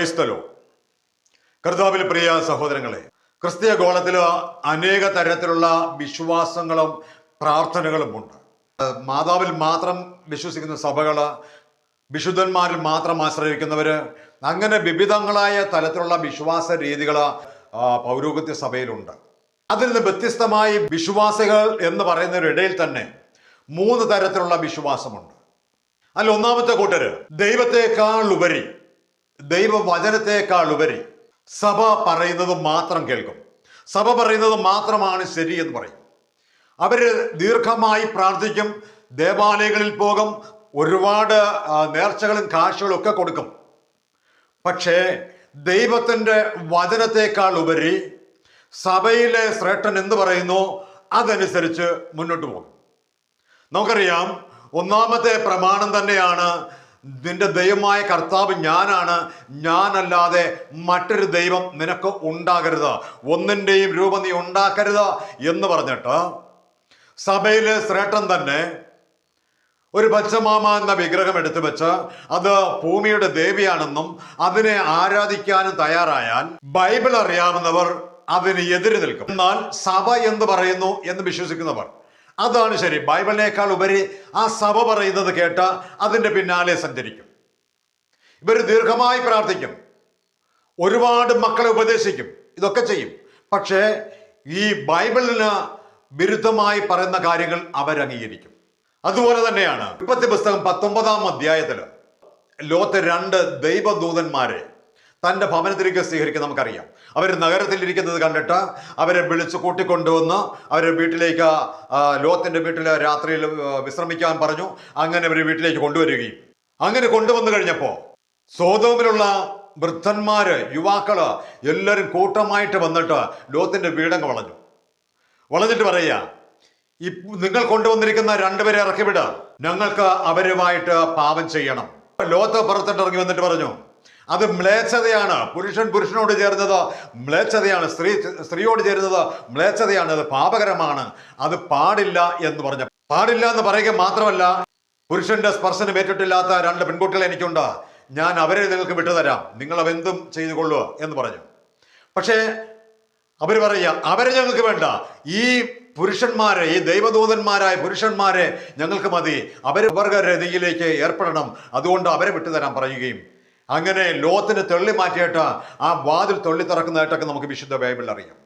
ക്രൈസ്തലോ കർത്താവിൽ പ്രിയ സഹോദരങ്ങളെ, ക്രിസ്തീയ ഗോളത്തിൽ അനേക തരത്തിലുള്ള വിശ്വാസങ്ങളും പ്രാർത്ഥനകളും ഉണ്ട്. മാതാവിൽ മാത്രം വിശ്വസിക്കുന്ന സഭകള്, വിശുദ്ധന്മാരിൽ മാത്രം ആശ്രയിക്കുന്നവര്, അങ്ങനെ വിവിധങ്ങളായ തലത്തിലുള്ള വിശ്വാസ രീതികൾ പൗരോഹിത്യ സഭയിലുണ്ട്. അതിൽ നിന്ന് വ്യത്യസ്തമായി വിശ്വാസികൾ എന്ന് പറയുന്നവരിടയിൽ തന്നെ 3 തരത്തിലുള്ള വിശ്വാസമുണ്ട്. അതിൽ ഒന്നാമത്തെ കൂട്ടര് ദൈവത്തെക്കാൾ ഉപരി, ദൈവവചനത്തെക്കാൾ ഉപരി സഭ പറയുന്നത് മാത്രം കേൾക്കും. സഭ പറയുന്നത് മാത്രമാണ് ശരി എന്ന് പറയും. അവര് ദീർഘമായി പ്രാർത്ഥിക്കും, ദേവാലയങ്ങളിൽ പോകും, ഒരുപാട് നേർച്ചകളും കാഴ്ചകളും ഒക്കെ കൊടുക്കും. പക്ഷേ ദൈവത്തിൻ്റെ വചനത്തെക്കാൾ ഉപരി സഭയിലെ ശ്രേഷ്ഠൻ എന്ത് പറയുന്നു അതനുസരിച്ച് മുന്നോട്ട് പോകും. നമുക്കറിയാം, ഒന്നാമത്തെ പ്രമാണം തന്നെയാണ് നിന്റെ ദൈവമായ കർത്താവ് ഞാനാണ്, ഞാനല്ലാതെ മറ്റൊരു ദൈവം നിനക്ക് ഉണ്ടാകരുത്, ഒന്നിൻ്റെയും രൂപം നീ ഉണ്ടാക്കരുത് എന്ന് പറഞ്ഞിട്ട് സഭയിലെ ശ്രേഷ്ഠൻ തന്നെ ഒരു പച്ചമാമ എന്ന വിഗ്രഹം എടുത്തു വെച്ച് അത് ഭൂമിയുടെ ദേവിയാണെന്നും അതിനെ ആരാധിക്കാനും തയ്യാറായാൽ ബൈബിൾ അറിയാവുന്നവർ അതിന് എതിര് നിൽക്കും. എന്നാൽ സഭ എന്ത് പറയുന്നു എന്ന് വിശ്വസിക്കുന്നവർ അതാണ് ശരി, ബൈബിളിനേക്കാൾ ഉപരി ആ സഭ പറയുന്നത് കേട്ട് അതിൻ്റെ പിന്നാലെ സഞ്ചരിക്കും. ഇവർ ദീർഘമായി പ്രാർത്ഥിക്കും, ഒരുപാട് മക്കളെ ഉപദേശിക്കും, ഇതൊക്കെ ചെയ്യും. പക്ഷേ ഈ ബൈബിളിന് വിരുദ്ധമായി പറയുന്ന കാര്യങ്ങൾ അവരംഗീകരിക്കും. അതുപോലെ തന്നെയാണ് ഉൽപ്പത്തി പുസ്തകം 19-ാം അധ്യായത്തിൽ ലോത്ത് 2 ദൈവദൂതന്മാരെ തൻ്റെ ഭവനത്തിലേക്ക് സ്വീകരിക്കുക. നമുക്കറിയാം, അവർ നഗരത്തിലിരിക്കുന്നത് കണ്ടിട്ട് അവരെ വിളിച്ച് കൂട്ടിക്കൊണ്ടുവന്ന് അവരെ വീട്ടിലേക്ക്, ലോത്തിന്റെ വീട്ടിൽ രാത്രിയിൽ വിശ്രമിക്കാൻ പറഞ്ഞു. അങ്ങനെ അവരെ വീട്ടിലേക്ക് കൊണ്ടുവരികയും, അങ്ങനെ കൊണ്ടുവന്നു കഴിഞ്ഞപ്പോൾ സോദോമിലുള്ള വൃദ്ധന്മാര്, യുവാക്കള് എല്ലാവരും കൂട്ടമായിട്ട് വന്നിട്ട് ലോത്തിന്റെ വീടങ്ങ് വളഞ്ഞിട്ട് പറയുക, നിങ്ങൾ കൊണ്ടുവന്നിരിക്കുന്ന 2 പേരെ ഇറക്കിവിട, ഞങ്ങൾക്ക് അവരുമായിട്ട് പാപം ചെയ്യണം. ലോത്ത് പുറത്തിട്ട് ഇറങ്ങി വന്നിട്ട് പറഞ്ഞു, അത് മ്ലേച്ഛതയാണ്, പുരുഷനോട് ചേരുന്നത് മ്ലേച്ഛതയാണ്, സ്ത്രീയോട് ചേരുന്നത് മ്ലേച്ഛതയാണ്, അത് പാപകരമാണ്, അത് പാടില്ല എന്ന് പറഞ്ഞു. പാടില്ല എന്ന് പറയുക മാത്രമല്ല, പുരുഷന്റെ സ്പർശനം ഏറ്റിട്ടില്ലാത്ത 2 പെൺകുട്ടികൾ എനിക്കുണ്ട്, ഞാൻ അവരെ നിങ്ങൾക്ക് വിട്ടുതരാം, നിങ്ങൾ അവെന്തും ചെയ്തു കൊള്ളുക എന്ന് പറഞ്ഞു. പക്ഷേ അവര് പറയുക, അവരെ ഞങ്ങൾക്ക് വേണ്ട, ഈ പുരുഷന്മാരെ, ഈ ദൈവദൂതന്മാരായ പുരുഷന്മാരെ ഞങ്ങൾക്ക് മതി, അവര് വർഗരതിയിലേക്ക് ഏർപ്പെടണം, അതുകൊണ്ട് അവരെ വിട്ടുതരാൻ പറയുകയും, അങ്ങനെ ലോത്തിനെ തള്ളി മാറ്റിയിട്ട് ആ വാതിൽ തള്ളി തുറക്കുന്നതായിട്ടൊക്കെ നമുക്ക് വിശുദ്ധ ബൈബിളിൽ അറിയാം.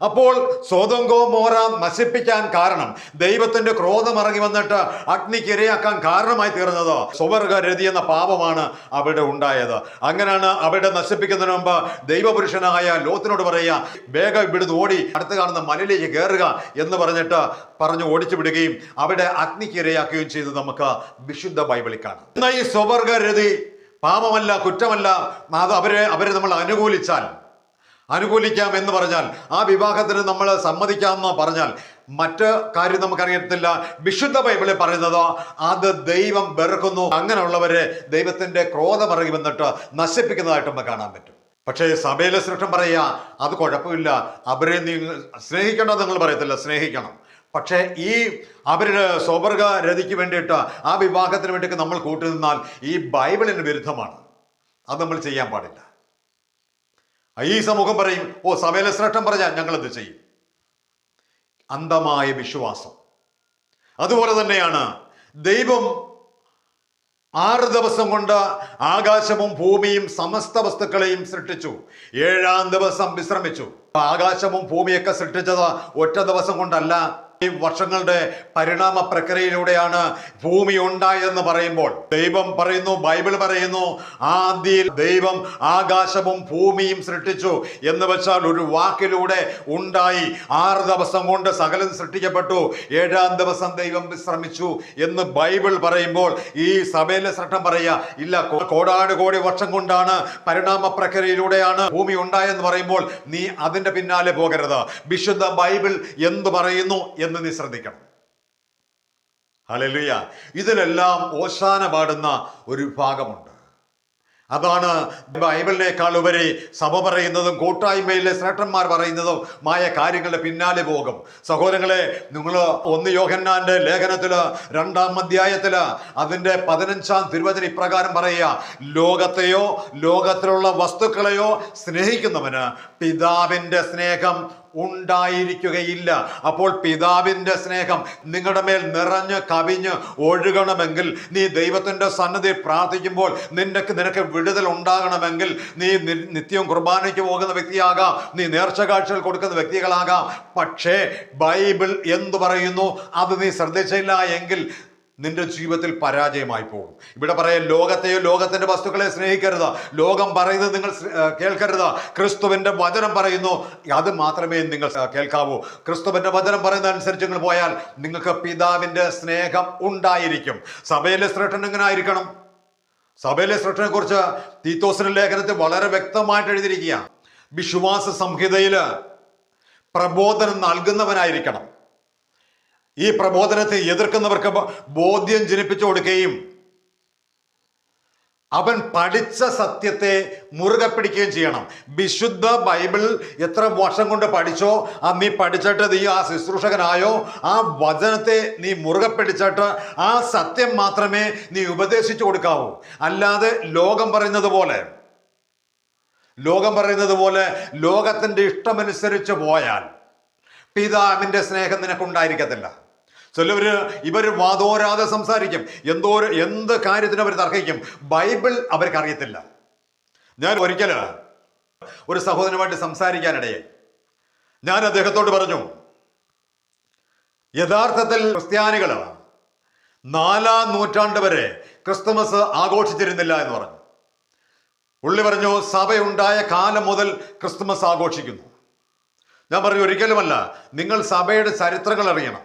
അപ്പോൾ സോദോം ഗൊമോറ നശിപ്പിക്കാൻ കാരണം, ദൈവത്തിന്റെ ക്രോധം ഇറങ്ങി വന്നിട്ട് അഗ്നിക്ക് ഇരയാക്കാൻ കാരണമായി തീർന്നത് സ്വവർഗരതി എന്ന പാപമാണ് അവിടെ ഉണ്ടായത്. അങ്ങനെയാണ് അവിടെ നശിപ്പിക്കുന്നതിന് മുമ്പ് ദൈവപുരുഷനായ ലോത്തിനോട് പറയുക, വേഗം ഇവിടുന്ന് ഓടി അടുത്ത് കാണുന്ന മലയിലേക്ക് കയറുക എന്ന് പറഞ്ഞു ഓടിച്ചു വിടുകയും അവിടെ അഗ്നിക്ക് ഇരയാക്കുകയും ചെയ്ത് നമുക്ക് വിശുദ്ധ ബൈബിളിൽ കാണാം. എന്നാൽ ഈ സ്വവർഗരതി പാപമല്ല, കുറ്റമല്ല, അത് അവരെ നമ്മൾ അനുകൂലിക്കാം എന്ന് പറഞ്ഞാൽ, ആ വിവാഹത്തിന് നമ്മൾ സമ്മതിക്കാമെന്ന് പറഞ്ഞാൽ, മറ്റ് കാര്യം നമുക്കറിയത്തില്ല. വിശുദ്ധ ബൈബിളിൽ പറയുന്നത് അത് ദൈവം വെറുക്കുന്നു, അങ്ങനെയുള്ളവരെ ദൈവത്തിന്റെ ക്രോധം ഇറങ്ങി വന്നിട്ട് നശിപ്പിക്കുന്നതായിട്ട് നമുക്ക് കാണാൻ പറ്റും. പക്ഷേ സഭയിലെ സൃഷ്ടം പറയുക, അത് കുഴപ്പമില്ല, അവരെ നീ സ്നേഹിക്കേണ്ടത് നിങ്ങൾ പറയത്തില്ല, സ്നേഹിക്കണം. പക്ഷേ ഈ അവരുടെ സ്വവർഗ രതിക്ക് വേണ്ടിയിട്ട്, ആ വിവാഹത്തിന് വേണ്ടിയിട്ട് നമ്മൾ കൂട്ടുനിന്നാൽ ഈ ബൈബിളിന് വിരുദ്ധമാണ്, അത് നമ്മൾ ചെയ്യാൻ പാടില്ല. ഈ സമൂഹം പറയും, ഓ സഭയിലെ ശ്രേഷ്ഠം പറഞ്ഞാൽ ഞങ്ങളത് ചെയ്യും. അന്ധമായ വിശ്വാസം. അതുപോലെ തന്നെയാണ് ദൈവം 6 ദിവസം കൊണ്ട് ആകാശവും ഭൂമിയും സമസ്ത വസ്തുക്കളെയും സൃഷ്ടിച്ചു, 7-ാം ദിവസം വിശ്രമിച്ചു. ആകാശവും ഭൂമിയൊക്കെ സൃഷ്ടിച്ചത് ഒറ്റ ദിവസം കൊണ്ടല്ല, ഈ വർഷങ്ങളുടെ പരിണാമ പ്രക്രിയയിലൂടെയാണ് ഭൂമി ഉണ്ടായതെന്ന് പറയുമ്പോൾ ദൈവം പറയുന്നു, ബൈബിൾ പറയുന്നു, ആദ്യം ദൈവം ആകാശവും ഭൂമിയും സൃഷ്ടിച്ചു എന്ന് വെച്ചാൽ ഒരു വാക്കിലൂടെ ഉണ്ടായി. 6 ദിവസം കൊണ്ട് സകലം സൃഷ്ടിക്കപ്പെട്ടു, 7-ാം ദിവസം ദൈവം വിശ്രമിച്ചു എന്ന് ബൈബിൾ പറയുമ്പോൾ ഈ സഭയിലെ സൃഷ്ടം പറയുക, ഇല്ല, കോടാനുകോടി വർഷം കൊണ്ടാണ്, പരിണാമ പ്രക്രിയയിലൂടെയാണ് ഭൂമി ഉണ്ടായെന്ന് പറയുമ്പോൾ നീ അതിന്റെ പിന്നാലെ പോകരുത്. വിശുദ്ധ ബൈബിൾ എന്ത് പറയുന്നു എന്ന് നീ ശ്രദ്ധിക്കണം. ഹല്ലേലൂയ. ഇതിലെല്ലാം ഓശാന പാടുന്ന ഒരു വിഭാഗമുണ്ട്. അതാണ് ബൈബിളിനേക്കാൾ ഉപരി സഭ പറയുന്നതും കൂട്ടായ്മയിലെ ശ്രേഷ്ഠന്മാർ പറയുന്നതുമായ കാര്യങ്ങളുടെ പിന്നാലെ പോകും. സഹോദരങ്ങളെ, നിങ്ങൾ 1 യോഹന്നാന്റെ ലേഖനത്തില് 2-ാം അധ്യായത്തില് അതിന്റെ 15-ാം തിരുവചനം ഇപ്രകാരം പറയുക: ലോകത്തെയോ ലോകത്തിലുള്ള വസ്തുക്കളെയോ സ്നേഹിക്കുന്നവന് പിതാവിന്റെ സ്നേഹം ഉണ്ടായിരിക്കുകയില്ല. അപ്പോൾ പിതാവിന്റെ സ്നേഹം നിങ്ങളുടെ മേൽ നിറഞ്ഞ് കവിഞ്ഞ് ഒഴുകണമെങ്കിൽ, നീ ദൈവത്തിന്റെ സന്നിധി പ്രാർത്ഥിക്കുമ്പോൾ നിനക്ക് വിടുതൽ ഉണ്ടാകണമെങ്കിൽ, നീ നിത്യവും കുർബാനയ്ക്ക് പോകുന്ന വ്യക്തിയാകാം, നീ നേർച്ച കാഴ്ചകൾ കൊടുക്കുന്ന വ്യക്തികളാകാം. പക്ഷേ ബൈബിൾ എന്തു പറയുന്നു അത് നീ ശ്രദ്ധിച്ചില്ല എങ്കിൽ നിന്റെ ജീവിതത്തിൽ പരാജയമായി പോകും. ഇവിടെ പറയാം, ലോകത്തെയോ ലോകത്തിന്റെ വസ്തുക്കളെ സ്നേഹിക്കരുത്, ലോകം പറയുന്നത് നിങ്ങൾ കേൾക്കരുത്, ക്രിസ്തുവിന്റെ വചനം പറയുന്നു അത് മാത്രമേ നിങ്ങൾ കേൾക്കാവൂ. ക്രിസ്തുവിന്റെ വചനം പറയുന്ന അനുസരിച്ച് നിങ്ങൾ പോയാൽ നിങ്ങൾക്ക് പിതാവിന്റെ സ്നേഹം ഉണ്ടായിരിക്കും. സഭയിലെ ശ്രേഷ്ഠൻ എങ്ങനെ ആയിരിക്കണം? സഭയിലെ ശ്രേഷ്ഠനെ കുറിച്ച് തീത്തോസിന്റെ ലേഖനത്തിൽ വളരെ വ്യക്തമായിട്ട് എഴുതിയിരിക്കുക. വിശ്വാസ സംഹിതയില് പ്രബോധനം നൽകുന്നവനായിരിക്കണം. ഈ പ്രബോധനത്തെ എതിർക്കുന്നവർക്ക് ബോധ്യം ജനിപ്പിച്ചു കൊടുക്കുകയും അവൻ പഠിച്ച സത്യത്തെ മുറുകെ പിടിക്കുകയും ചെയ്യണം. വിശുദ്ധ ബൈബിൾ എത്ര വർഷം കൊണ്ട് പഠിച്ചോ, നീ പഠിച്ചിട്ട് നീ ആ ശുശ്രൂഷകനായോ, ആ വചനത്തെ നീ മുറുകെ പിടിച്ചിട്ട് ആ സത്യം മാത്രമേ നീ ഉപദേശിച്ചു കൊടുക്കാവൂ. അല്ലാതെ ലോകം പറയുന്നത് പോലെ ലോകത്തിന്റെ ഇഷ്ടമനുസരിച്ച് പോയാൽ പിതാവിന്റെ സ്നേഹം നിനക്കുണ്ടായിരിക്കത്തില്ല. ഇവര് വാദോരാതെ സംസാരിക്കും, എന്ത് കാര്യത്തിനും അവർ തർക്കിക്കും. ബൈബിൾ അവർക്ക് അറിയത്തില്ല. ഞാൻ ഒരിക്കൽ ഒരു സഹോദരനുമായിട്ട് സംസാരിക്കാനിടയായി. ഞാൻ അദ്ദേഹത്തോട് പറഞ്ഞു, യഥാർത്ഥത്തിൽ ക്രിസ്ത്യാനികൾ 4-ാം നൂറ്റാണ്ട് വരെ ക്രിസ്തുമസ് ആഘോഷിച്ചിരുന്നില്ല എന്ന് പറഞ്ഞു. പുള്ളി പറഞ്ഞു, സഭയുണ്ടായ കാലം മുതൽ ക്രിസ്തുമസ് ആഘോഷിക്കുന്നു. ഞാൻ പറഞ്ഞു, ഒരിക്കലുമല്ല, നിങ്ങൾ സഭയുടെ ചരിത്രങ്ങൾ അറിയണം.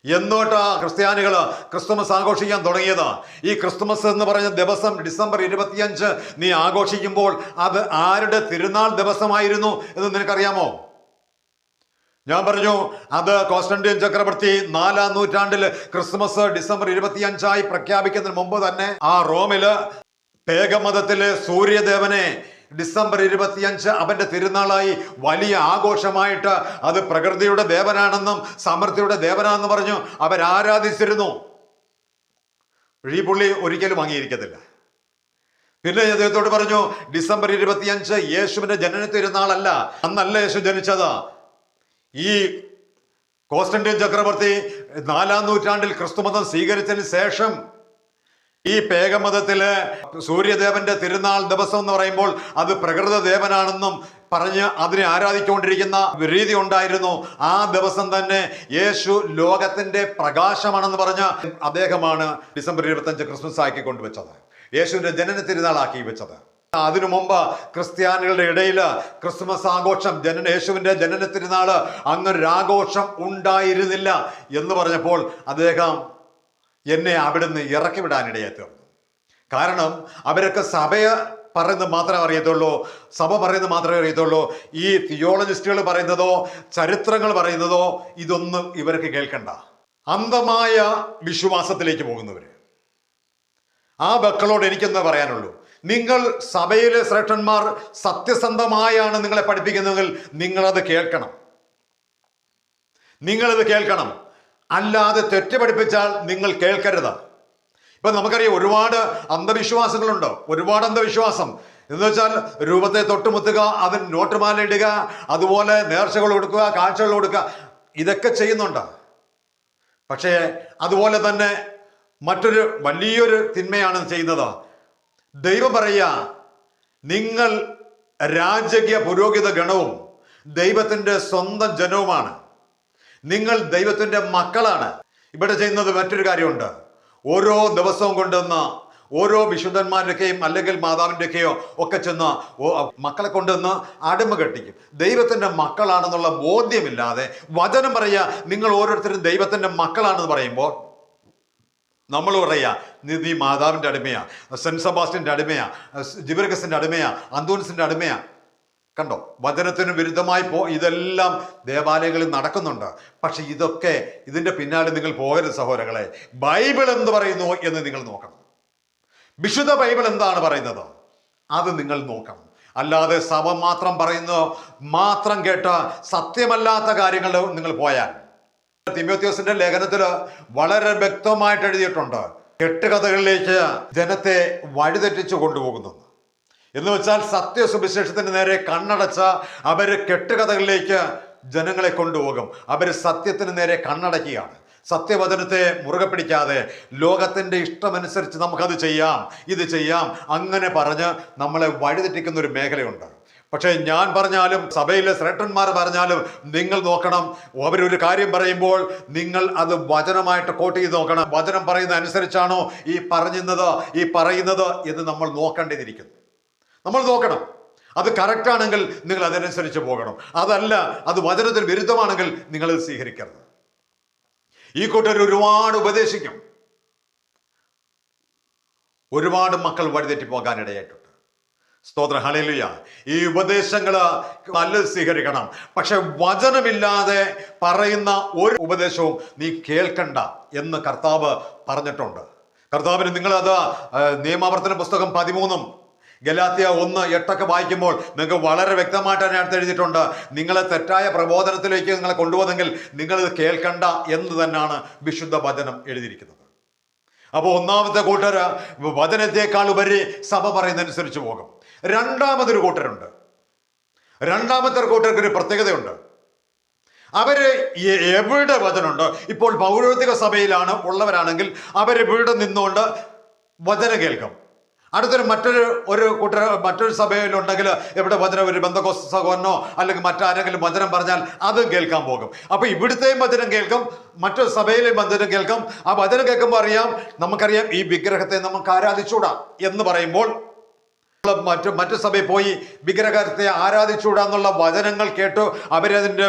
എന്നോട്ടാ ക്രിസ്ത്യാനികൾ ക്രിസ്തുമസ് ആഘോഷിക്കാൻ തുടങ്ങിയത്? ഈ ക്രിസ്തുമസ് എന്ന് പറഞ്ഞ ദിവസം ഡിസംബർ 25 നീ ആഘോഷിക്കുമ്പോൾ അത് ആരുടെ തിരുനാൾ ദിവസമായിരുന്നു എന്ന് നിനക്കറിയാമോ? ഞാൻ പറഞ്ഞു, അത് കോൺസ്റ്റന്റീൻ ചക്രവർത്തി 4-ാം നൂറ്റാണ്ടിൽ ക്രിസ്തുമസ് ഡിസംബർ 25 പ്രഖ്യാപിക്കുന്നതിന് മുമ്പ് തന്നെ ആ റോമില് പേഗമതത്തിലെ സൂര്യദേവനെ ഡിസംബർ 25 അവന്റെ തിരുനാളായി വലിയ ആഘോഷമായിട്ട് അത് പ്രകൃതിയുടെ ദേവനാണെന്നും സമൃദ്ധിയുടെ ദേവനാണെന്ന് പറഞ്ഞു അവരാരാധിച്ചിരുന്നു. ഈ പുള്ളി ഒരിക്കലും അംഗീകരിക്കത്തില്ല. പിന്നെ അദ്ദേഹത്തോട് പറഞ്ഞു, ഡിസംബർ 25 യേശുവിന്റെ ജനന തിരുനാളല്ല, അന്നല്ല യേശു ജനിച്ചത്. ഈ കോൺസ്റ്റന്റീൻ ചക്രവർത്തി 4-ാം നൂറ്റാണ്ടിൽ ക്രിസ്തുമതം സ്വീകരിച്ചതിന് ശേഷം ഈ പേഗമതത്തില് സൂര്യദേവന്റെ തിരുനാൾ ദിവസം എന്ന് പറയുമ്പോൾ അത് പ്രകൃത ദേവനാണെന്നും പറഞ്ഞ് അതിനെ ആരാധിച്ചുകൊണ്ടിരിക്കുന്ന രീതി ഉണ്ടായിരുന്നു. ആ ദിവസം തന്നെ യേശു ലോകത്തിന്റെ പ്രകാശമാണെന്ന് പറഞ്ഞ അദ്ദേഹമാണ് ഡിസംബർ 25 ക്രിസ്മസ് ആക്കി കൊണ്ടുവച്ചത്, യേശുവിന്റെ ജനന തിരുനാളാക്കി വെച്ചത്. അതിനു മുമ്പ് ക്രിസ്ത്യാനികളുടെ ഇടയിൽ ക്രിസ്മസ് ആഘോഷം, യേശുവിന്റെ ജനന തിരുനാള് അങ്ങനൊരാഘോഷം ഉണ്ടായിരുന്നില്ല എന്ന് പറഞ്ഞപ്പോൾ അദ്ദേഹം എന്നെ അവിടുന്ന് ഇറക്കി വിടാനിടയായി തീർന്നു. കാരണം അവരൊക്കെ സഭയെ പറയുന്നത് മാത്രമേ അറിയത്തുള്ളൂ, സഭ പറയുന്നത് മാത്രമേ അറിയത്തുള്ളൂ. ഈ തിയോളജിസ്റ്റുകൾ പറയുന്നതോ ചരിത്രങ്ങൾ പറയുന്നതോ ഇതൊന്നും ഇവർക്ക് കേൾക്കണ്ട. അന്ധമായ വിശ്വാസത്തിലേക്ക് പോകുന്നവര്. ആ മക്കളോട് എനിക്കെന്ന് പറയാനുള്ളൂ, നിങ്ങൾ സഭയിലെ ശ്രേഷ്ഠന്മാർ സത്യസന്ധമായാണ് നിങ്ങളെ പഠിപ്പിക്കുന്നതെങ്കിൽ നിങ്ങളത് കേൾക്കണം. അല്ലാതെ തെറ്റ് പഠിപ്പിച്ചാൽ നിങ്ങൾ കേൾക്കരുത്. ഇപ്പൊ നമുക്കറിയാം, ഒരുപാട് അന്ധവിശ്വാസങ്ങളുണ്ട്. ഒരുപാട് അന്ധവിശ്വാസം എന്ന് വെച്ചാൽ രൂപത്തെ തൊട്ടുമുത്തുക, അതിന് നോട്ടുമാല ഇടുക, അതുപോലെ നേർച്ചകൾ കൊടുക്കുക, കാഴ്ചകൾ കൊടുക്കുക, ഇതൊക്കെ ചെയ്യുന്നുണ്ട്. പക്ഷേ അതുപോലെ തന്നെ മറ്റൊരു വലിയൊരു തിന്മയാണ് ചെയ്യുന്നത്. ദൈവം പറയുക, നിങ്ങൾ രാജകീയ പുരോഹിത ഗണവും ദൈവത്തിന്റെ സ്വന്തം ജനവുമാണ്, നിങ്ങൾ ദൈവത്തിന്റെ മക്കളാണ്. ഇവിടെ ചെയ്യുന്നത് മറ്റൊരു കാര്യമുണ്ട്. ഓരോ ദിവസവും കൊണ്ടുവന്ന് ഓരോ വിശുദ്ധന്മാരുടെയൊക്കെയും അല്ലെങ്കിൽ മാതാവിൻ്റെയൊക്കെയോ ഒക്കെ ചെന്ന് മക്കളെ കൊണ്ടുവന്ന് അടിമ കെട്ടിക്കും. ദൈവത്തിന്റെ മക്കളാണെന്നുള്ള ബോധ്യമില്ലാതെ വചനം പറയുക, നിങ്ങൾ ഓരോരുത്തരും ദൈവത്തിന്റെ മക്കളാണെന്ന് പറയുമ്പോൾ നമ്മൾ പറയാ, നീ മാതാവിന്റെ അടിമയാ, സെന്റ് സെബാസ്റ്റ്യന്റെ അടിമയാ, ജിബർഗസിന്റെ അടിമയാ, അന്തോണിസിന്റെ അടിമയാ. കണ്ടോ, വചനത്തിന് വിരുദ്ധമായി ഇതെല്ലാം ദേവാലയങ്ങളിൽ നടക്കുന്നുണ്ട്. പക്ഷെ ഇതിന്റെ പിന്നാലെ നിങ്ങൾ പോകരുത് സഹോദരങ്ങളെ. ബൈബിൾ എന്ത് പറയുന്നു എന്ന് നിങ്ങൾ നോക്കണം. വിശുദ്ധ ബൈബിൾ എന്താണ് പറയുന്നത് അത് നിങ്ങൾ നോക്കണം. അല്ലാതെ സഭ മാത്രം പറയുന്നത് മാത്രം കേട്ട് സത്യമല്ലാത്ത കാര്യങ്ങൾ നിങ്ങൾ പോയാൽ, തിമോഥെയോസിന്റെ ലേഖനത്തിൽ വളരെ വ്യക്തമായിട്ട് എഴുതിയിട്ടുണ്ട്, കെട്ടുകഥകളിലേക്ക് ജനത്തെ വഴിതെറ്റിച്ചു കൊണ്ടുപോകുന്നു എന്ന് വെച്ചാൽ സത്യസുവിശേഷത്തിന് നേരെ കണ്ണടച്ച അവര് കെട്ടുകഥകളിലേക്ക് ജനങ്ങളെ കൊണ്ടുപോകും. അവര് സത്യത്തിന് നേരെ കണ്ണടക്കുകയാണ്. സത്യവചനത്തെ മുറുകെ പിടിക്കാതെ ലോകത്തിന്റെ ഇഷ്ടമനുസരിച്ച് നമുക്കത് ചെയ്യാം, ഇത് ചെയ്യാം, അങ്ങനെ പറഞ്ഞ് നമ്മളെ വഴിതെറ്റിക്കുന്ന ഒരു മേഖലയുണ്ട്. പക്ഷേ ഞാൻ പറഞ്ഞാലും സഭയിലെ ശ്രേഷ്ഠന്മാർ പറഞ്ഞാലും നിങ്ങൾ നോക്കണം, അവരൊരു കാര്യം പറയുമ്പോൾ നിങ്ങൾ അത് വചനമായിട്ട് കോട്ട് ചെയ്ത് നോക്കണം. വചനം പറയുന്ന അനുസരിച്ചാണോ ഈ പറയുന്നത് എന്ന് നമ്മൾ നോക്കേണ്ടിയിരിക്കുന്നു. നമ്മൾ നോക്കണം. അത് കറക്റ്റ് ആണെങ്കിൽ നിങ്ങൾ അതനുസരിച്ച് പോകണം. അതല്ല, അത് വചനത്തിന് വിരുദ്ധമാണെങ്കിൽ നിങ്ങൾ അത് സ്വീകരിക്കരുത്. ഈ കൂട്ടർ ഒരുപാട് ഉപദേശിക്കും. ഒരുപാട് മക്കൾ വഴിതെറ്റി പോകാനിടയായിട്ടുണ്ട്. സ്തോത്രം, ഹല്ലേലൂയ. ഈ ഉപദേശങ്ങൾ നല്ലത് സ്വീകരിക്കണം. പക്ഷെ വചനമില്ലാതെ പറയുന്ന ഒരു ഉപദേശവും നീ കേൾക്കണ്ട എന്ന് കർത്താവ് പറഞ്ഞിട്ടുണ്ട്. കർത്താവിന് നിങ്ങളത് നിയമാവർത്തന പുസ്തകം 13 ഗലാത്യ 1:8 വായിക്കുമ്പോൾ നിങ്ങൾക്ക് വളരെ വ്യക്തമായിട്ട് അതിനകത്ത് എഴുതിയിട്ടുണ്ട്, നിങ്ങളെ തെറ്റായ പ്രബോധനത്തിലേക്ക് നിങ്ങളെ കൊണ്ടുപോകുന്നെങ്കിൽ നിങ്ങളിത് കേൾക്കണ്ട എന്ന് തന്നെയാണ് വിശുദ്ധ വചനം എഴുതിയിരിക്കുന്നത്. അപ്പോൾ ഒന്നാമത്തെ കൂട്ടർ വചനത്തെക്കാൾ ഉപരി സഭ പറയുന്നതനുസരിച്ച് പോകും. രണ്ടാമതൊരു കൂട്ടരുണ്ട്. രണ്ടാമത്തെ കൂട്ടർക്ക് ഒരു പ്രത്യേകതയുണ്ട്. അവര് എവിടെ വചനമുണ്ട്, ഇപ്പോൾ പൗരോഹിക സഭയിലാണ് ഉള്ളവരാണെങ്കിൽ അവരെവിടെ നിന്നുകൊണ്ട് വചനം കേൾക്കും. മറ്റൊരു മറ്റൊരു സഭയിലുണ്ടെങ്കിൽ എവിടെ വചനം, ഒരു ബന്ധക്കോസ്ത് സഹോദരനോ അല്ലെങ്കിൽ മറ്റാരെങ്കിലും വചനം പറഞ്ഞാൽ അതും കേൾക്കാൻ പോകും. അപ്പൊ ഇവിടുത്തെയും വചനം കേൾക്കും, മറ്റൊരു സഭയിലെയും വചനം കേൾക്കും. ആ വചനം കേൾക്കുമ്പോൾ നമുക്കറിയാം ഈ വിഗ്രഹത്തെ നമുക്ക് ആരാധിച്ചൂടാ എന്ന് പറയുമ്പോൾ മറ്റു സഭയിൽ പോയി വിഗ്രഹത്തെ ആരാധിച്ചൂടാ എന്നുള്ള വചനങ്ങൾ കേട്ടു അവരതിന്റെ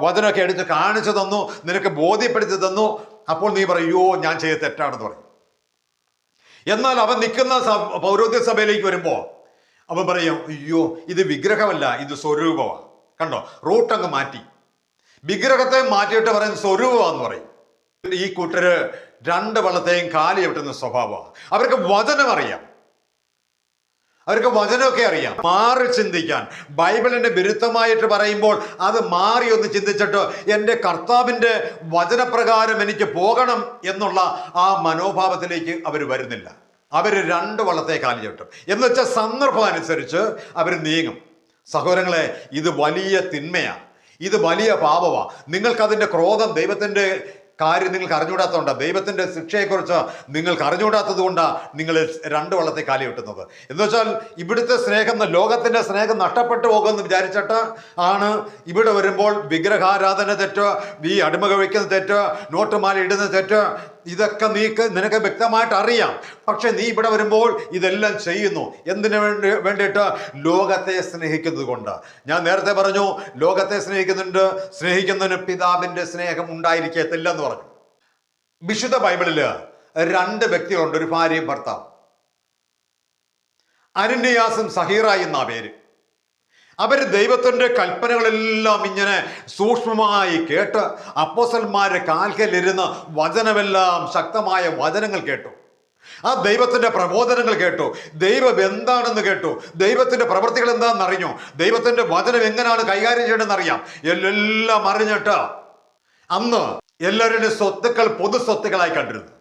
വചനമൊക്കെ എടുത്ത് കാണിച്ചു തന്നു, നിനക്ക് ബോധ്യപ്പെടുത്തി തന്നു. അപ്പോൾ നീ പറയോ ഞാൻ ചെയ്ത തെറ്റാണെന്ന് പറയും. എന്നാൽ അവൻ നിൽക്കുന്ന പൗരോഹിത്യ സഭയിലേക്ക് വരുമ്പോൾ അവൻ പറയും, അയ്യോ ഇത് വിഗ്രഹമല്ല, ഇത് സ്വരൂപമാണ്. കണ്ടോ, റൂട്ടങ്ങ് മാറ്റി, വിഗ്രഹത്തെ മാറ്റിയിട്ട് പറയുന്നത് സ്വരൂപമാണെന്ന് പറയും. ഈ കൂട്ടര് രണ്ട് വള്ളത്തെയും കാലി ചവിട്ടുന്ന സ്വഭാവമാണ്. അവർക്ക് വചനം അറിയാം, അവർക്ക് വചനമൊക്കെ അറിയാം. മാറി ചിന്തിക്കാൻ, ബൈബിളിന്റെ വിരുദ്ധമായിട്ട് പറയുമ്പോൾ അത് മാറി ഒന്ന് ചിന്തിച്ചിട്ട് എൻ്റെ കർത്താവിൻ്റെ വചനപ്രകാരം എനിക്ക് പോകണം എന്നുള്ള ആ മനോഭാവത്തിലേക്ക് അവർ വരുന്നില്ല. അവർ രണ്ട് വള്ളത്തെ കാലി ചവിട്ടും. എന്ന് വെച്ചാൽ സന്ദർഭം അനുസരിച്ച് അവർ നീങ്ങും. സഹോദരങ്ങളെ, ഇത് വലിയ തിന്മയാണ്, ഇത് വലിയ പാപമാണ്. നിങ്ങൾക്കതിൻ്റെ ക്രോധം, ദൈവത്തിൻ്റെ കാര്യം നിങ്ങൾക്ക് അറിഞ്ഞുകൂടാത്തതുകൊണ്ടാണ്, ദൈവത്തിൻ്റെ ശിക്ഷയെക്കുറിച്ച് നിങ്ങൾക്ക് അറിഞ്ഞുകൂടാത്തത് കൊണ്ടാണ് നിങ്ങൾ രണ്ട് വള്ളത്തെ കാലി വെട്ടുന്നത്. എന്ന് വെച്ചാൽ ഇവിടുത്തെ സ്നേഹം, ലോകത്തിൻ്റെ സ്നേഹം നഷ്ടപ്പെട്ടു പോകുമെന്ന് വിചാരിച്ചിട്ട് ആണ് ഇവിടെ വരുമ്പോൾ വിഗ്രഹാരാധന തെറ്റ്, ഈ അടിമ കഴിക്കുന്ന തെറ്റ്, നോട്ടുമാല ഇടുന്ന തെറ്റ്, ഇതൊക്കെ നിനക്ക് വ്യക്തമായിട്ട് അറിയാം. പക്ഷെ നീ ഇവിടെ വരുമ്പോൾ ഇതെല്ലാം ചെയ്യുന്നു. എന്തിനു വേണ്ടിയിട്ട്? ലോകത്തെ സ്നേഹിക്കുന്നത് കൊണ്ട്. ഞാൻ നേരത്തെ പറഞ്ഞു, ലോകത്തെ സ്നേഹിക്കുന്നതിന് പിതാവിൻ്റെ സ്നേഹം ഉണ്ടായിരിക്കത്തില്ലെന്ന് പറഞ്ഞു. വിശുദ്ധ ബൈബിളില് രണ്ട് വ്യക്തികളുണ്ട്, ഒരു ഭാര്യയും ഭർത്താവും. അനന്യാസും സഹീറായി എന്നാ പേര്. അവർ ദൈവത്തിൻ്റെ കൽപ്പനകളെല്ലാം ഇങ്ങനെ സൂക്ഷ്മമായി കേട്ട് അപ്പോസ്തലന്മാരുടെ കാൽക്കലിരുന്ന് വചനമെല്ലാം, ശക്തമായ വചനങ്ങൾ കേട്ടു. ആ ദൈവത്തിൻ്റെ പ്രബോധനങ്ങൾ കേട്ടു, ദൈവം എന്താണെന്ന് കേട്ടു, ദൈവത്തിൻ്റെ പ്രവൃത്തികൾ എന്താണെന്ന് അറിഞ്ഞു, ദൈവത്തിൻ്റെ വചനം എങ്ങനെയാണ് കൈകാര്യം ചെയ്യണമെന്ന് അറിയാം. എല്ലാം അറിഞ്ഞിട്ട് അന്ന് എല്ലാവരുടെ സ്വത്തുക്കൾ പൊതു സ്വത്തുക്കളായി കണ്ടിരുന്നു.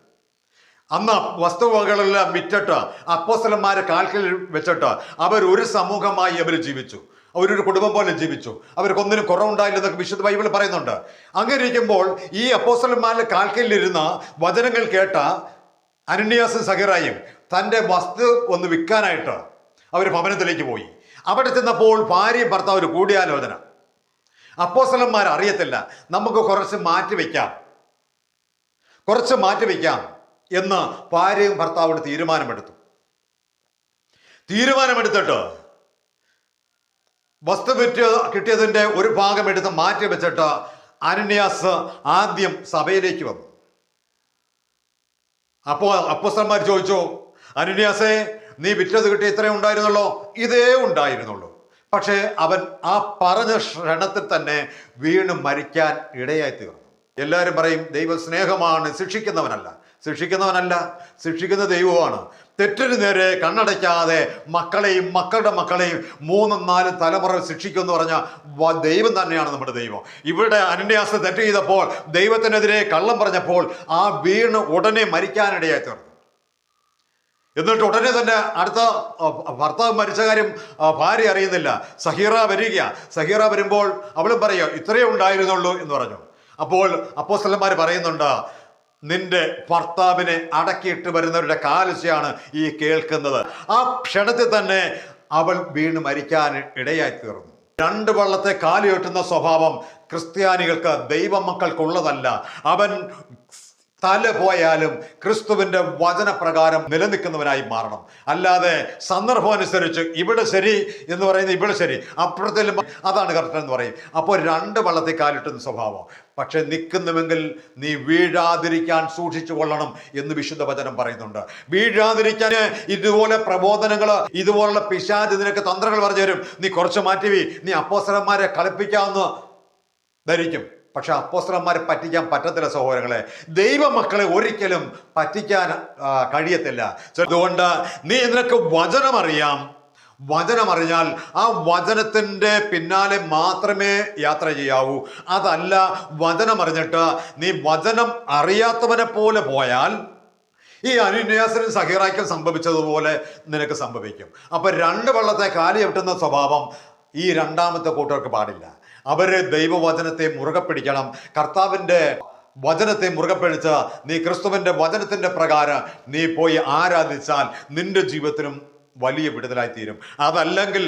അന്ന് വസ്തുവകളെല്ലാം വിറ്റിട്ട് അപ്പോസ്തലന്മാരെ കാൽക്കൽ വെച്ചിട്ട് അവർ ഒരു സമൂഹമായി അവർ ജീവിച്ചു, അവരൊരു കുടുംബം പോലെ ജീവിച്ചു. അവർക്കൊന്നിനും കുറവുണ്ടായില്ലെന്നൊക്കെ വിശുദ്ധ ബൈബിൾ പറയുന്നുണ്ട്. അങ്ങനെ ഇരിക്കുമ്പോൾ ഈ അപ്പോസ്തലന്മാരുടെ കാൽക്കലിരുന്ന വചനങ്ങൾ കേട്ട അനന്യാസും സഹീറായും തൻ്റെ വസ്തു ഒന്ന് വിൽക്കാനായിട്ട് അവർ ഭവനത്തിലേക്ക് പോയി. അവിടെ ചെന്നപ്പോൾ ഭാര്യയും ഭർത്താവ് ഒരു കൂടിയാലോചന. അപ്പോസ്തലന്മാർ അറിയത്തില്ല, നമുക്ക് കുറച്ച് മാറ്റിവെക്കാം എന്ന് ഭാര്യയും ഭർത്താവും തീരുമാനമെടുത്തിട്ട് വസ്തു വിറ്റ് കിട്ടിയതിൻ്റെ ഒരു ഭാഗം എടുത്ത് മാറ്റി വെച്ചിട്ട് അനന്യാസ് ആദ്യം സഭയിലേക്ക് വന്നു. അപ്പോൾ അപ്പോസ്തലന്മാർ ചോദിച്ചു, അനന്യാസേ, നീ വിറ്റത് കിട്ടിയ ഇത്രേ ഉണ്ടായിരുന്നുള്ളോ? ഇതേ ഉണ്ടായിരുന്നുള്ളൂ. പക്ഷേ അവൻ ആ പറഞ്ഞ ക്ഷണത്തിൽ തന്നെ വീണ് മരിക്കാൻ ഇടയായി തീർന്നു. എല്ലാവരും പറയും ദൈവ സ്നേഹമാണ്, ശിക്ഷിക്കുന്നവനല്ല. ശിക്ഷിക്കുന്ന ദൈവമാണ്. തെറ്റിന് നേരെ കണ്ണടയ്ക്കാതെ മക്കളെയും മക്കളുടെ മക്കളെയും 3-4 തലമുറ ശിക്ഷിക്കുമെന്ന് പറഞ്ഞ ദൈവം തന്നെയാണ് നമ്മുടെ ദൈവം. ഇവിടെ അനന്യാസ് തെറ്റ് ചെയ്തപ്പോൾ, ദൈവത്തിനെതിരെ കള്ളം പറഞ്ഞപ്പോൾ ആ വീണ് ഉടനെ മരിക്കാനിടയായി തീർന്നു. എന്നിട്ട് ഉടനെ തന്നെ അടുത്ത ഭർത്താവ് മരിച്ച കാര്യം ഭാര്യ അറിയുന്നില്ല. സഹീറ വരിക. സഹീറ വരുമ്പോൾ അവളും പറയുക, ഇത്രയേ ഉണ്ടായിരുന്നുള്ളൂ എന്ന് പറഞ്ഞു. അപ്പോൾ അപ്പോസ്തലന്മാർ പറയുന്നുണ്ട്, നിന്റെ ഭർത്താവിനെ അടക്കിയിട്ട് വരുന്നവരുടെ കാലശയാണ് ഈ കേൾക്കുന്നത്. ആ ക്ഷണത്തിൽ തന്നെ അവൾ വീണ് മരിക്കാൻ ഇടയായി തീർന്നു. 2 വള്ളത്തെ കാലുകെട്ടുന്ന സ്വഭാവം ക്രിസ്ത്യാനികൾക്ക്, ദൈവമക്കൾക്കുള്ളതല്ല. അവൻ തല പോയാലും ക്രിസ്തുവിന്റെ വചനപ്രകാരം നിലനിൽക്കുന്നവനായി മാറണം. അല്ലാതെ സന്ദർഭം അനുസരിച്ച് ഇവിടെ ശരി എന്ന് പറയുന്നത് ഇവിടെ ശരി, അപ്പുറത്തേലും അതാണ് കറക്റ്റ് എന്ന് പറയും. അപ്പോൾ 2 വള്ളത്തെ കാലിട്ടുന്ന സ്വഭാവം. പക്ഷെ നിൽക്കുന്നുവെങ്കിൽ നീ വീഴാതിരിക്കാൻ സൂക്ഷിച്ചു കൊള്ളണം എന്ന് വിശുദ്ധ വചനം പറയുന്നുണ്ട്. വീഴാതിരിക്കാൻ ഇതുപോലെ പ്രബോധനങ്ങൾ, ഇതുപോലുള്ള പിശാച് നിനക്ക് തന്ത്രങ്ങൾ പറഞ്ഞു തരും. നീ കുറച്ച് മാറ്റി, നീ അപ്പോസ്തലന്മാരെ കളിപ്പിക്കാമെന്ന് ധരിക്കും. പക്ഷെ അപ്പോസ്തലന്മാരെ പറ്റിക്കാൻ പറ്റത്തില്ല സഹോദരങ്ങളെ. ദൈവമക്കളെ ഒരിക്കലും പറ്റിക്കാൻ കഴിയത്തില്ല. അതുകൊണ്ട് നിനക്ക് വചനമറിയാം. വചനമറിഞ്ഞാൽ ആ വചനത്തിൻ്റെ പിന്നാലെ മാത്രമേ യാത്ര ചെയ്യാവൂ. അതല്ല, വചനമറിഞ്ഞിട്ട് നീ വചനം അറിയാത്തവനെ പോലെ പോയാൽ ഈ അനന്യാസിനും സഹീറായ്ക്കും സംഭവിച്ചതുപോലെ നിനക്ക് സംഭവിക്കും. അപ്പൊ 2 വള്ളത്തെ കാലി ചവിട്ടുന്ന സ്വഭാവം ഈ രണ്ടാമത്തെ കൂട്ടർക്ക് പാടില്ല. അവര് ദൈവവചനത്തെ മുറുകെ പിടിക്കണം. കർത്താവിൻ്റെ വചനത്തെ മുറുകെ പിടിച്ച് നീ ക്രിസ്തുവിൻ്റെ വചനത്തിൻ്റെ പ്രകാരം നീ പോയി ആരാധിച്ചാൽ നിന്റെ ജീവിതത്തിനും വലിയ വിടുതലായി തീരും. അതല്ലെങ്കിൽ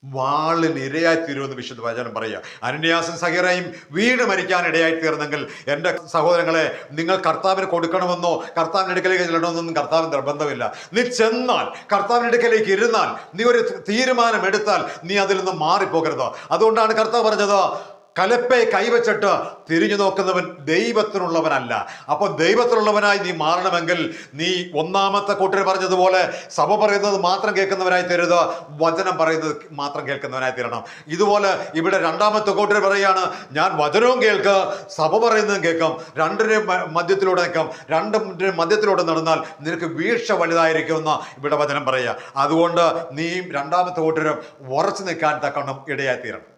വാളിന് ഇരയായി തീരുമെന്ന് വിശുദ്ധ വചനം പറയുക. അനന്യാസും സഹീറയും വീട് മരിക്കാൻ ഇടയായി തീർന്നെങ്കിൽ എൻ്റെ സഹോദരങ്ങളെ, നിങ്ങൾ കർത്താവിന് കൊടുക്കണമെന്നോ കർത്താവിൻ്റെ അടുക്കലേക്ക് ചെല്ലണമെന്നൊന്നും കർത്താവിന് നിർബന്ധമില്ല. നീ ചെന്നാൽ, കർത്താവിൻ്റെ അടുക്കലേക്ക് ഇരുന്നാൽ, നീ ഒരു തീരുമാനം എടുത്താൽ നീ അതിൽ നിന്ന് മാറിപ്പോകരുത്. അതുകൊണ്ടാണ് കർത്താവ് പറഞ്ഞത്, കലപ്പെ കൈവച്ചിട്ട് തിരിഞ്ഞു നോക്കുന്നവൻ ദൈവത്തിനുള്ളവനല്ല. അപ്പോൾ ദൈവത്തിനുള്ളവനായി നീ മാറണമെങ്കിൽ നീ ഒന്നാമത്തെ കൂട്ടർ പറഞ്ഞതുപോലെ സഭ പറയുന്നത് മാത്രം കേൾക്കുന്നവനായി തീരരുത്, വചനം പറയുന്നത് മാത്രം കേൾക്കുന്നവനായി തീരണം. ഇതുപോലെ ഇവിടെ രണ്ടാമത്തെ കൂട്ടർ പറയുകയാണ്, ഞാൻ വചനവും കേൾക്കുക, സഭ പറയുന്നതും കേൾക്കാം, രണ്ടിനെയും മധ്യത്തിലൂടെ നിൽക്കാം. രണ്ടിൻ്റെ മധ്യത്തിലൂടെ നടന്നാൽ നിനക്ക് വീഴ്ച വലുതായിരിക്കുമെന്ന് ഇവിടെ വചനം പറയുക. അതുകൊണ്ട് നീ രണ്ടാമത്തെ കൂട്ടരും ഉറച്ചു നിൽക്കാൻ തക്കണം ഇടയായി തീരണം.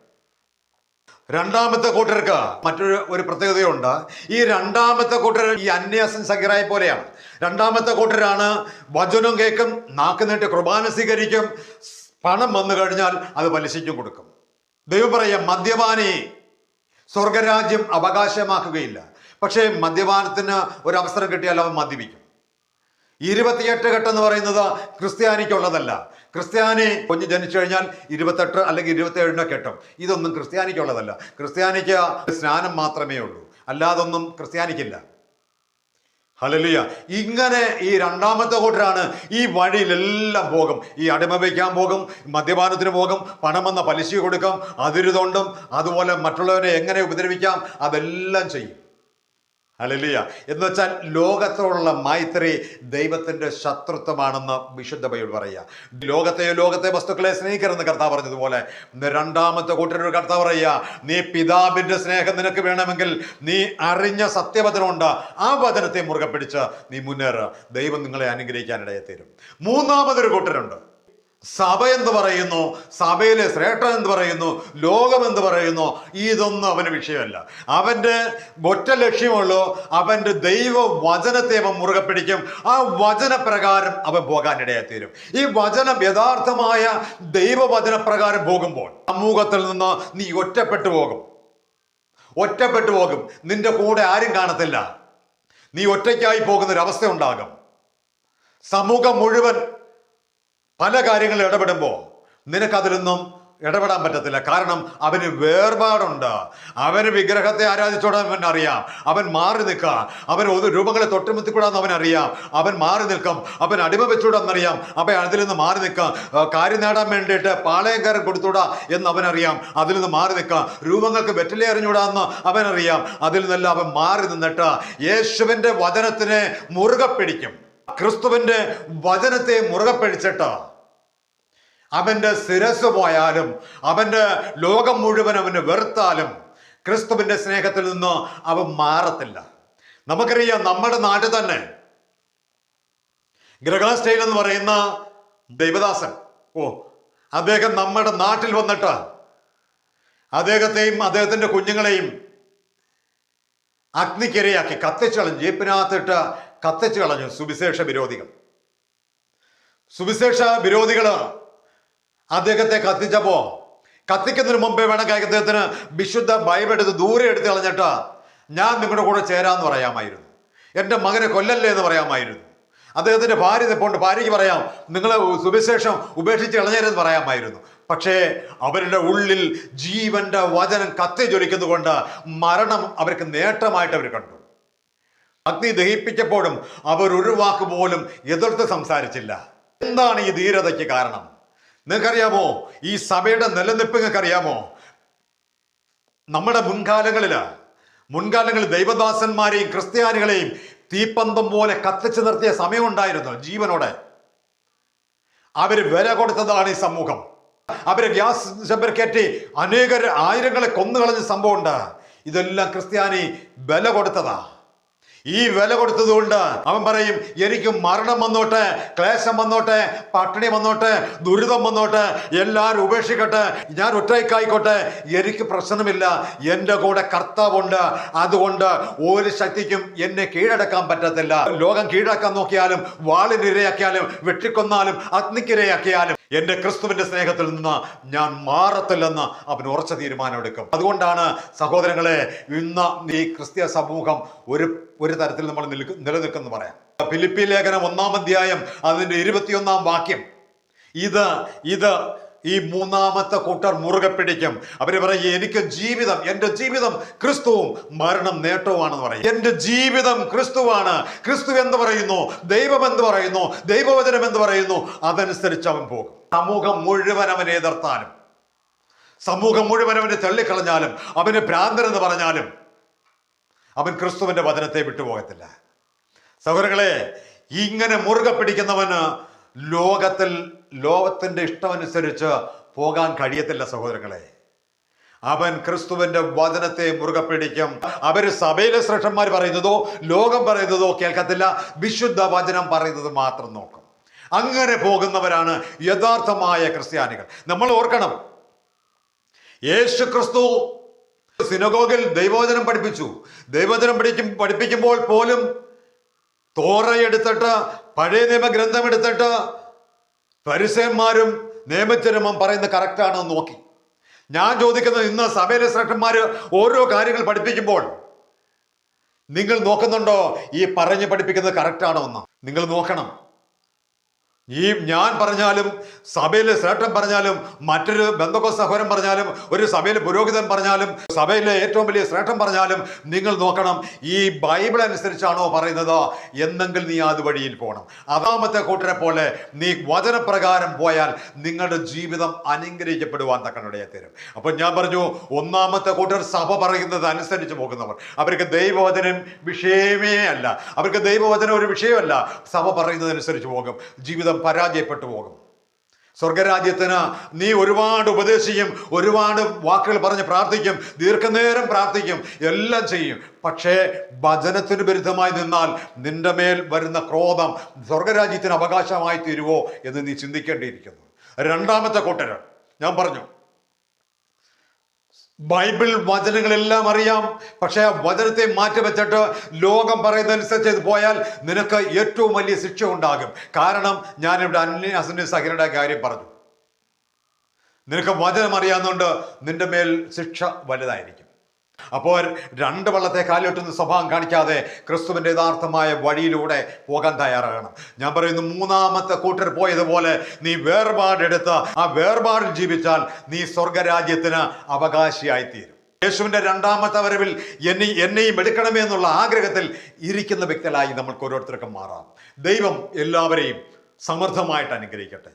രണ്ടാമത്തെ കൂട്ടർക്ക് മറ്റൊരു പ്രത്യേകതയുണ്ട്. ഈ രണ്ടാമത്തെ കൂട്ടർ ഈ അന്യാസും സഹീറായെ പോലെയാണ്. രണ്ടാമത്തെ കൂട്ടരാണ് വചനം കേൾക്കും, നാക്ക് നീട്ടി കുർബാന സ്വീകരിക്കും, പണം വന്നു കഴിഞ്ഞാൽ അത് പലിശയ്ക്കും കൊടുക്കും. ദൈവം പറയാം, മദ്യപാനി സ്വർഗരാജ്യം അവകാശമാക്കുകയില്ല. പക്ഷേ മദ്യപാനത്തിന് ഒരു അവസരം കിട്ടിയാൽ അവൻ മദ്യപിക്കും. 28 കെട്ട് എന്ന് പറയുന്നത് ക്രിസ്ത്യാനിക്കുള്ളതല്ല. ക്രിസ്ത്യാനി കുഞ്ഞ് ജനിച്ചു കഴിഞ്ഞാൽ 28 അല്ലെങ്കിൽ 27 കെട്ടും. ഇതൊന്നും ക്രിസ്ത്യാനിക്കുള്ളതല്ല. ക്രിസ്ത്യാനിക്ക് സ്നാനം മാത്രമേ ഉള്ളൂ, അല്ലാതൊന്നും ക്രിസ്ത്യാനിക്കില്ല. ഹല്ലേലൂയ. ഇങ്ങനെ ഈ രണ്ടാമത്തെ കൂട്ടരാണ് ഈ വഴിയിലെല്ലാം പോകും. ഈ അടിമ വയ്ക്കാൻ പോകും, മദ്യപാനത്തിന് പോകും, പണം വന്ന പലിശ കൊടുക്കും, അതിരുതൊണ്ടും അതുപോലെ മറ്റുള്ളവരെ എങ്ങനെ ഉപദ്രവിക്കാം അതെല്ലാം ചെയ്യും. ഹല്ലേലൂയ. എന്ന് വെച്ചാൽ ലോകത്തോടുള്ള മൈത്രി ദൈവത്തിന്റെ ശത്രുത്വമാണെന്ന് വിശുദ്ധ ബൈബിൾ പറയുക. ലോകത്തെ വസ്തുക്കളെ സ്നേഹിക്കരുതെന്ന് കർത്താവ് പറഞ്ഞതുപോലെ രണ്ടാമത്തെ കൂട്ടരൊരു കർത്താവ് പറയുക, നീ പിതാവിന്റെ സ്നേഹം നിനക്ക് വേണമെങ്കിൽ നീ അറിഞ്ഞ സത്യവചനമുണ്ട്, ആ വചനത്തെ മുറുകെ പിടിച്ച് നീ മുന്നേറുക. ദൈവം നിങ്ങളെ അനുഗ്രഹിക്കാനിടയെ തീരും. മൂന്നാമതൊരു കൂട്ടരുണ്ട്. സഭ എന്ന് പറയുന്നു, സഭയിലെ ശ്രേഷ്ഠൻ എന്ന് പറയുന്നു, ലോകം എന്ന് പറയുന്നു, ഇതൊന്നും അവന് വിഷയമല്ല. അവൻ്റെ ഒറ്റ ലക്ഷ്യമുള്ളൂ, അവൻ്റെ ദൈവ വചനത്തെ അവൻ മുറുകെ പിടിക്കും. ആ വചനപ്രകാരം അവൻ പോകാനിടയായിത്തീരും. ഈ വചനം യഥാർത്ഥമായ ദൈവവചനപ്രകാരം പോകുമ്പോൾ സമൂഹത്തിൽ നിന്ന് നീ ഒറ്റപ്പെട്ടു പോകും. നിന്റെ കൂടെ ആരും കാണത്തില്ല. നീ ഒറ്റയ്ക്കായി പോകുന്നൊരവസ്ഥ ഉണ്ടാകും. സമൂഹം മുഴുവൻ പല കാര്യങ്ങളിൽ ഇടപെടുമ്പോൾ നിനക്കതിലൊന്നും ഇടപെടാൻ പറ്റത്തില്ല. കാരണം അവന് വേർപാടുണ്ട്. അവന് വിഗ്രഹത്തെ ആരാധിച്ചോടാൻ അവൻ അറിയാം. അവൻ മാറി നിൽക്കുക. അവൻ രൂപങ്ങളെ തൊട്ടുമുത്തിക്കൂടാന്ന് അവൻ അറിയാം. അവൻ മാറി നിൽക്കും. അവൻ അടിമ വെച്ചുകൂടാന്നറിയാം. അവൻ അതിൽ നിന്ന് മാറി നിൽക്കാം. കാര്യം നേടാൻ വേണ്ടിയിട്ട് പാളയംകാരൻ കൊടുത്തൂടാ എന്ന് അവനറിയാം. അതിൽ നിന്ന് മാറി നിൽക്കാം. രൂപങ്ങൾക്ക് വെറ്റിലെ അറിഞ്ഞൂടാന്ന് അവനറിയാം. അതിൽ നിന്നെല്ലാം അവൻ മാറി നിന്നിട്ട് യേശുവിൻ്റെ വചനത്തിനെ മുറുകെ പിടിക്കും. ക്രിസ്തുവിൻ്റെ വചനത്തെ മുറുകെ പിടിച്ചിട്ട് അവൻ്റെ ശിരസ് പോയാലും അവൻ്റെ ലോകം മുഴുവൻ അവന് വെറുത്താലും ക്രിസ്തുവിൻ്റെ സ്നേഹത്തിൽ നിന്ന് അവൻ മാറത്തില്ല. നമുക്കറിയാം, നമ്മുടെ നാട്ടിൽ തന്നെ ഗ്രഗാസ്റ്റൈൻ എന്ന് പറയുന്ന ദൈവദാസൻ, അദ്ദേഹം നമ്മുടെ നാട്ടിൽ വന്നിട്ട് അദ്ദേഹത്തെയും അദ്ദേഹത്തിന്റെ കുഞ്ഞുങ്ങളെയും അഗ്നിക്കിരയാക്കി കത്തിച്ചു കളഞ്ഞു. ജീപ്പിനകത്തിട്ട് കത്തിച്ചു കളഞ്ഞു സുവിശേഷ വിരോധികള് അദ്ദേഹത്തെ കത്തിച്ചപ്പോ, കത്തിക്കുന്നതിന് മുമ്പേ വേണമെങ്കിൽ അദ്ദേഹത്തിന് വിശുദ്ധ ബൈബിൾ എടുത്ത് ദൂരെ എടുത്ത് കളഞ്ഞിട്ട് ഞാൻ നിങ്ങളുടെ കൂടെ ചേരാന്ന് പറയാമായിരുന്നു, എൻ്റെ മകനെ കൊല്ലല്ലേ എന്ന് പറയാമായിരുന്നു. അദ്ദേഹത്തിന്റെ ഭാര്യ നിൽപ്പുണ്ട്, ഭാര്യയ്ക്ക് പറയാം നിങ്ങൾ സുവിശേഷം ഉപേക്ഷിച്ച് കളഞ്ഞേരെന്ന് പറയാമായിരുന്നു. പക്ഷേ അവരുടെ ഉള്ളിൽ ജീവന്റെ വചനം കത്തി ജ്വലിക്കുന്നതുകൊണ്ട് മരണം അവർക്ക് നേട്ടമായിട്ട് അവർ കണ്ടു. അഗ്നി ദഹിപ്പിച്ചപ്പോഴും അവർ ഒരു വാക്ക് പോലും എതിർത്ത് സംസാരിച്ചില്ല. എന്താണ് ഈ ധീരതയ്ക്ക് കാരണം? നിങ്ങൾക്കറിയാമോ? ഈ സഭയുടെ നിലനിൽപ്പ് നിങ്ങൾക്കറിയാമോ? നമ്മുടെ മുൻകാലങ്ങളിൽ ദൈവദാസന്മാരെയും ക്രിസ്ത്യാനികളെയും തീപ്പന്തം പോലെ കത്തിച്ചു നിർത്തിയ സമയമുണ്ടായിരുന്നു. ജീവനോടെ അവര് വില കൊടുത്തതാണ് ഈ സമൂഹം. അവര് ഗ്യാസ് ചെമ്പർ കയറ്റി ആയിരങ്ങളെ കൊന്നുകളഞ്ഞ സംഭവമുണ്ട്. ഇതെല്ലാം ക്രിസ്ത്യാനി വില കൊടുത്തതാ. ഈ വില കൊടുത്തതുകൊണ്ട് അവൻ പറയും, എനിക്ക് മരണം വന്നോട്ടെ, ക്ലേശം വന്നോട്ടെ, പട്ടിണി വന്നോട്ടെ, ദുരിതം വന്നോട്ടെ, എല്ലാവരും ഉപേക്ഷിക്കട്ടെ, ഞാൻ ഒറ്റയ്ക്കായിക്കോട്ടെ, എനിക്ക് പ്രശ്നമില്ല, എൻ്റെ കൂടെ കർത്താവുണ്ട്. അതുകൊണ്ട് ഒരു ശക്തിക്കും എന്നെ കീഴടക്കാൻ പറ്റത്തില്ല. ലോകം കീഴടക്കാൻ നോക്കിയാലും, വാളിനിരയാക്കിയാലും, വെട്ടിക്കൊന്നാലും, അഗ്നിക്കിരയാക്കിയാലും എൻ്റെ ക്രിസ്തുവിന്റെ സ്നേഹത്തിൽ നിന്ന് ഞാൻ മാറത്തില്ലെന്ന് അവൻ ഉറച്ച തീരുമാനമെടുക്കും. അതുകൊണ്ടാണ് സഹോദരങ്ങളെ, ഇന്ന് ഈ ക്രിസ്തീയ സമൂഹം ഒരു തരത്തിൽ നമ്മൾ നിലനിൽക്കുന്നു പറയാം. ഫിലിപ്പി ലേഖനം 1-ാം അധ്യായം അതിന്റെ 21-ാം വാക്യം, ഇത് ഈ മൂന്നാമത്തെ കൂട്ടർ മുറുകെ പിടിക്കും. അവര് പറയും, എനിക്ക് ജീവിതം, എൻ്റെ ജീവിതം ക്രിസ്തുവും മരണം നേട്ടവുമാണെന്ന് പറയും. എൻ്റെ ജീവിതം ക്രിസ്തുവാണ്. ക്രിസ്തു എന്ത് പറയുന്നു, ദൈവം എന്ത് പറയുന്നു, ദൈവവചനം എന്ത് പറയുന്നു, അതനുസരിച്ച് അവൻ പോകും. സമൂഹം മുഴുവൻ അവനെ എതിർത്താലും, സമൂഹം മുഴുവൻ അവനെ തള്ളിക്കളഞ്ഞാലും, അവന് ഭ്രാന്തരെന്ന് പറഞ്ഞാലും അവൻ ക്രിസ്തുവിന്റെ വചനത്തെ വിട്ടുപോകത്തില്ല. സഹോദരങ്ങളെ, ഇങ്ങനെ മുറുകെ പിടിക്കുന്നവന് ലോകത്തിന്റെ ഇഷ്ടമനുസരിച്ച് പോകാൻ കഴിയത്തില്ല. സഹോദരങ്ങളെ, അവൻ ക്രിസ്തുവിന്റെ വചനത്തെ മുറുകെ പിടിക്കും. അവര് സഭയിലെ ശ്രേഷ്ഠന്മാർ പറയുന്നതോ ലോകം പറയുന്നതോ കേൾക്കത്തില്ല, വിശുദ്ധ വചനം പറയുന്നത് മാത്രം നോക്കും. അങ്ങനെ പോകുന്നവരാണ് യഥാർത്ഥമായ ക്രിസ്ത്യാനികൾ. നമ്മൾ ഓർക്കണം, യേശു ക്രിസ്തു സിനഗോഗിൽ ദൈവവചനം പഠിപ്പിച്ചു. ദൈവവചനം പഠിപ്പിക്കുമ്പോൾ പോലും തോറയെടുത്തിട്ട്, പഴയ നിയമഗ്രന്ഥം എടുത്തിട്ട് ഫരിസേന്മാരും നിയമജ്ഞരും പറയുന്നത് കറക്റ്റാണോ എന്ന് നോക്കി. ഞാൻ ചോദിക്കുന്നത്, ഇന്ന് സഭയിലെ ശ്രേഷ്ഠന്മാര് ഓരോ കാര്യങ്ങൾ പഠിപ്പിക്കുമ്പോൾ നിങ്ങൾ നോക്കുന്നുണ്ടോ ഈ പറഞ്ഞ് പഠിപ്പിക്കുന്നത് കറക്റ്റാണോ എന്ന്? നിങ്ങൾ നോക്കണം. ഈ ഞാൻ പറഞ്ഞാലും, സഭയിലെ ശ്രേഷ്ഠൻ പറഞ്ഞാലും, മറ്റൊരു ബന്ധക്കോസ്ത് സഹോദരൻ പറഞ്ഞാലും, ഒരു സഭയിലെ പുരോഹിതൻ പറഞ്ഞാലും, സഭയിലെ ഏറ്റവും വലിയ ശ്രേഷ്ഠൻ പറഞ്ഞാലും, നിങ്ങൾ നോക്കണം ഈ ബൈബിൾ അനുസരിച്ചാണോ പറയുന്നത് എന്നെങ്കിൽ നീ അതുവഴിയിൽ പോകണം. അതാമത്തെ കൂട്ടരെ പോലെ നീ വചനപ്രകാരം പോയാൽ നിങ്ങളുടെ ജീവിതം അനുഗ്രഹിക്കപ്പെടുവാൻ തക്കനിടയായി തീരും. അപ്പോൾ ഞാൻ പറഞ്ഞു, ഒന്നാമത്തെ കൂട്ടർ സഭ പറയുന്നത് അനുസരിച്ച് പോകുന്നവർ. അവർക്ക് ദൈവവചനം വിഷയമേ അല്ല, അവർക്ക് ദൈവവചനം ഒരു വിഷയമല്ല. സഭ പറയുന്നതനുസരിച്ച് പോകും, ജീവിതം പരാജയപ്പെട്ടു പോകും. സ്വർഗരാജ്യത്തിന് നീ ഒരുപാട് ഉപദേശിക്കും, ഒരുപാട് വാക്കുകൾ പറഞ്ഞ് പ്രാർത്ഥിക്കും, ദീർഘനേരം പ്രാർത്ഥിക്കും, എല്ലാം ചെയ്യും. പക്ഷേ വചനത്തിന് വിരുദ്ധമായി നിന്നാൽ നിന്റെ മേൽ വരുന്ന ക്രോധം സ്വർഗരാജ്യത്തിന് അവകാശമായി തീരുവോ എന്ന് നീ ചിന്തിക്കേണ്ടിയിരിക്കുന്നു. രണ്ടാമത്തെ കൂട്ടര് ഞാൻ പറഞ്ഞു, ബൈബിൾ വചനങ്ങളെല്ലാം അറിയാം, പക്ഷെ ആ വചനത്തെ മാറ്റി വെച്ചിട്ട് ലോകം പറയുന്നതനുസരിച്ച് ഇത് പോയാൽ നിനക്ക് ഏറ്റവും വലിയ ശിക്ഷ ഉണ്ടാകും. കാരണം ഞാനിവിടെ അന്യ സഹരുടെ കാര്യം പറഞ്ഞു. നിനക്ക് വചനം അറിയാവുന്നതുകൊണ്ട് നിന്റെ മേൽ ശിക്ഷ വലുതായിരിക്കും. അപ്പോൾ രണ്ട് വള്ളത്തെ കാലിലൊട്ടുന്ന സ്വഭാവം കാണിക്കാതെ ക്രിസ്തുവിൻ്റെ യഥാർത്ഥമായ വഴിയിലൂടെ പോകാൻ തയ്യാറാകണം. ഞാൻ പറയുന്നു, മൂന്നാമത്തെ കൂട്ടർ പോയതുപോലെ നീ വേർപാടെടുത്ത് ആ വേർപാടിൽ ജീവിച്ചാൽ നീ സ്വർഗരാജ്യത്തിന് അവകാശിയായിത്തീരും. യേശുവിൻ്റെ രണ്ടാമത്തെ വരവിൽ എന്നെയും എടുക്കണമേ എന്നുള്ള ആഗ്രഹത്തിൽ ഇരിക്കുന്ന വ്യക്തികളായി നമ്മൾക്ക് ഓരോരുത്തർക്കും മാറാം. ദൈവം എല്ലാവരെയും സമൃദ്ധമായിട്ട് അനുഗ്രഹിക്കട്ടെ.